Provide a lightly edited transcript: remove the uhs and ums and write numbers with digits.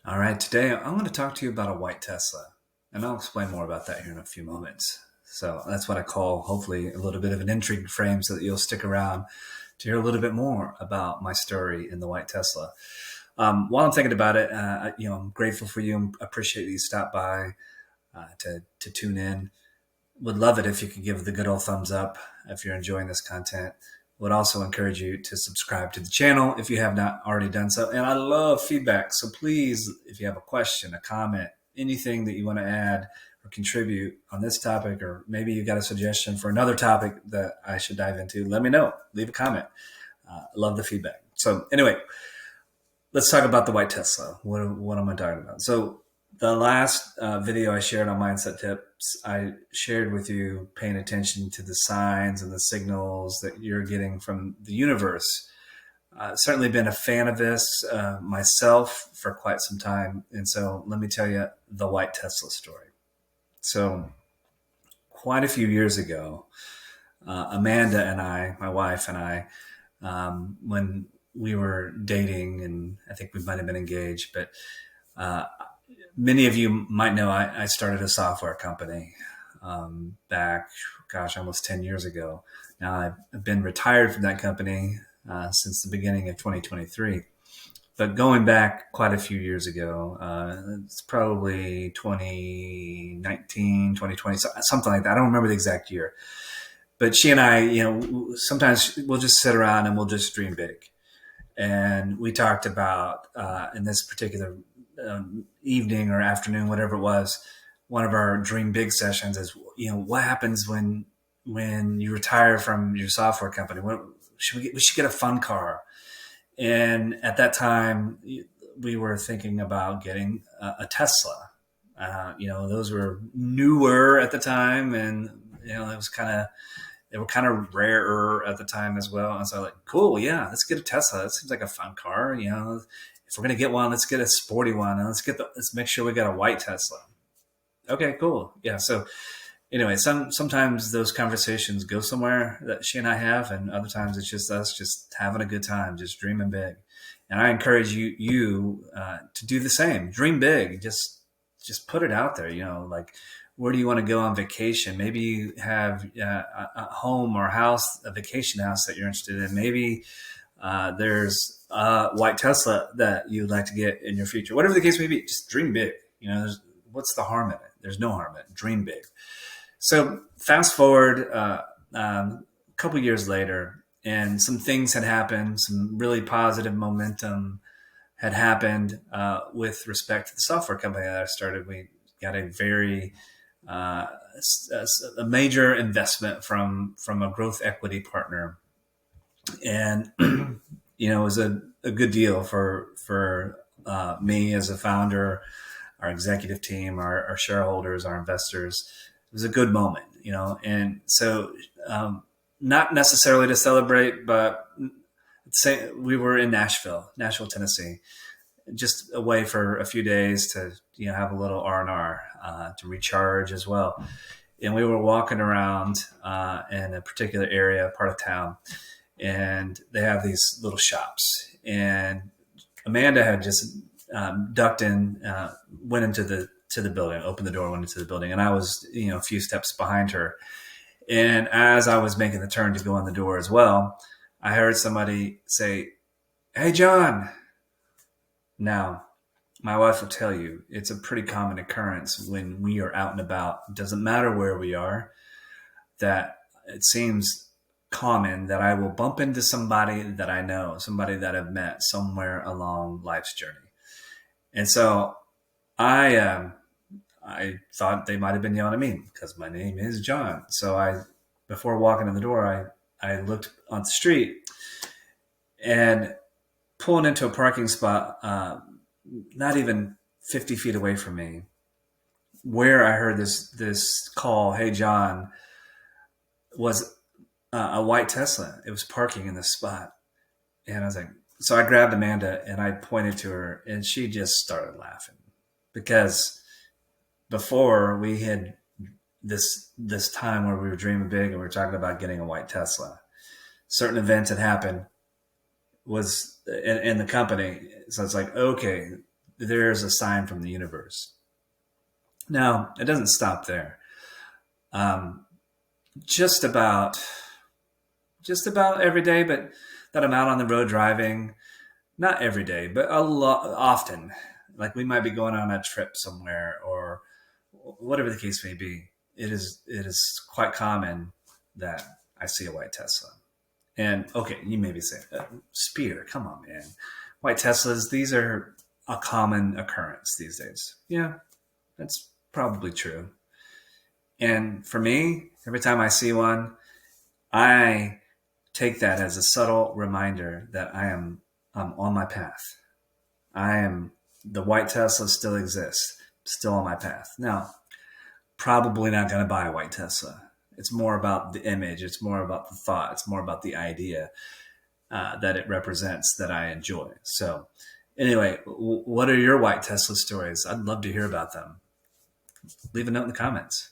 All right, today I'm going to talk to you about a white Tesla, and I'll explain more about that here in a few moments. So that's what I call, hopefully, a little bit of an intrigue frame so that you'll stick around to hear a little bit more about my story in the white Tesla. While I'm thinking about it, I'm grateful for you and appreciate that you stopped by to tune in. Would love it if you could give the good old thumbs up if you're enjoying this content. Would also encourage you to subscribe to the channel if you have not already done so. And I love feedback. So please, if you have a question, a comment, anything that you want to add or contribute on this topic, or maybe you got a suggestion for another topic that I should dive into, let me know. Leave a comment. Love the feedback. So anyway, let's talk about the white Tesla. What am I talking about? So the last video I shared on Mindset Tips, I shared with you paying attention to the signs and the signals that you're getting from the universe. Certainly been a fan of this myself for quite some time. And so let me tell you the white Tesla story. So quite a few years ago, Amanda and I, my wife and I, when we were dating, and I think we might have been engaged, but uh, many of you might know I started a software company back, gosh, almost 10 years ago. Now I've been retired from that company since the beginning of 2023. But going back quite a few years ago, it's probably 2019, 2020, something like that. I don't remember the exact year. But she and I, sometimes we'll just sit around and we'll just dream big. And we talked about in this particular evening or afternoon, whatever it was, one of our dream big sessions is, what happens when you retire from your software company? We should get a fun car. And at that time, we were thinking about getting a Tesla. Those were newer at the time, and they were kind of rarer at the time as well. And so like, cool, yeah, let's get a Tesla. That seems like a fun car. If we're gonna get one, let's get a sporty one, and let's make sure we got a white Tesla. Okay, cool, yeah. So anyway, sometimes those conversations go somewhere that she and I have, and other times it's just us just having a good time, just dreaming big. And I encourage you to do the same. Dream big. Just put it out there. Like, where do you want to go on vacation? Maybe you have a home or house, a vacation house that you're interested in. Maybe there's a white Tesla that you'd like to get in your future. Whatever the case may be, just dream big. What's the harm in it? There's no harm in it. Dream big. So fast forward a couple years later, and some things had happened. Some really positive momentum had happened with respect to the software company that I started. We got a very uh, a major investment from a growth equity partner, and it was a good deal for me as a founder, our executive team, our shareholders, our investors. It was a good moment, and so not necessarily to celebrate, but say we were in Nashville, Tennessee, just away for a few days to have a little R&R to recharge as well. And we were walking around in a particular area, part of town, and they have these little shops. And Amanda had just ducked in, went into the building, opened the door, went into the building, and I was a few steps behind her. And as I was making the turn to go in the door as well, I heard somebody say, "Hey, John." Now, my wife will tell you it's a pretty common occurrence when we are out and about. It doesn't matter where we are, that it seems common that I will bump into somebody that I know, somebody that I've met somewhere along life's journey. And so I thought they might have been yelling at me because my name is John. So before walking in the door, I looked on the street, and pulling into a parking spot, not even 50 feet away from me, where I heard this call, "Hey, John," was a white Tesla. It was parking in this spot. And I was like, so I grabbed Amanda and I pointed to her, and she just started laughing because before we had this time where we were dreaming big and we were talking about getting a white Tesla. Certain events had happened was in the company. So it's like, okay, there's a sign from the universe. Now, it doesn't stop there. Um, just about every day, but that I'm out on the road driving, not every day, but a lot often. Like we might be going on a trip somewhere, or whatever the case may be. It is quite common that I see a white Tesla. And okay, you may be saying, Spear, come on, man. White Teslas, these are a common occurrence these days. Yeah, that's probably true. And for me, every time I see one, I take that as a subtle reminder that I'm on my path. I am the white Tesla still exists, still on my path. Now, probably not going to buy a white Tesla. It's more about the image. It's more about the thought. It's more about the idea that it represents that I enjoy. So, anyway, what are your white Tesla stories? I'd love to hear about them. Leave a note in the comments.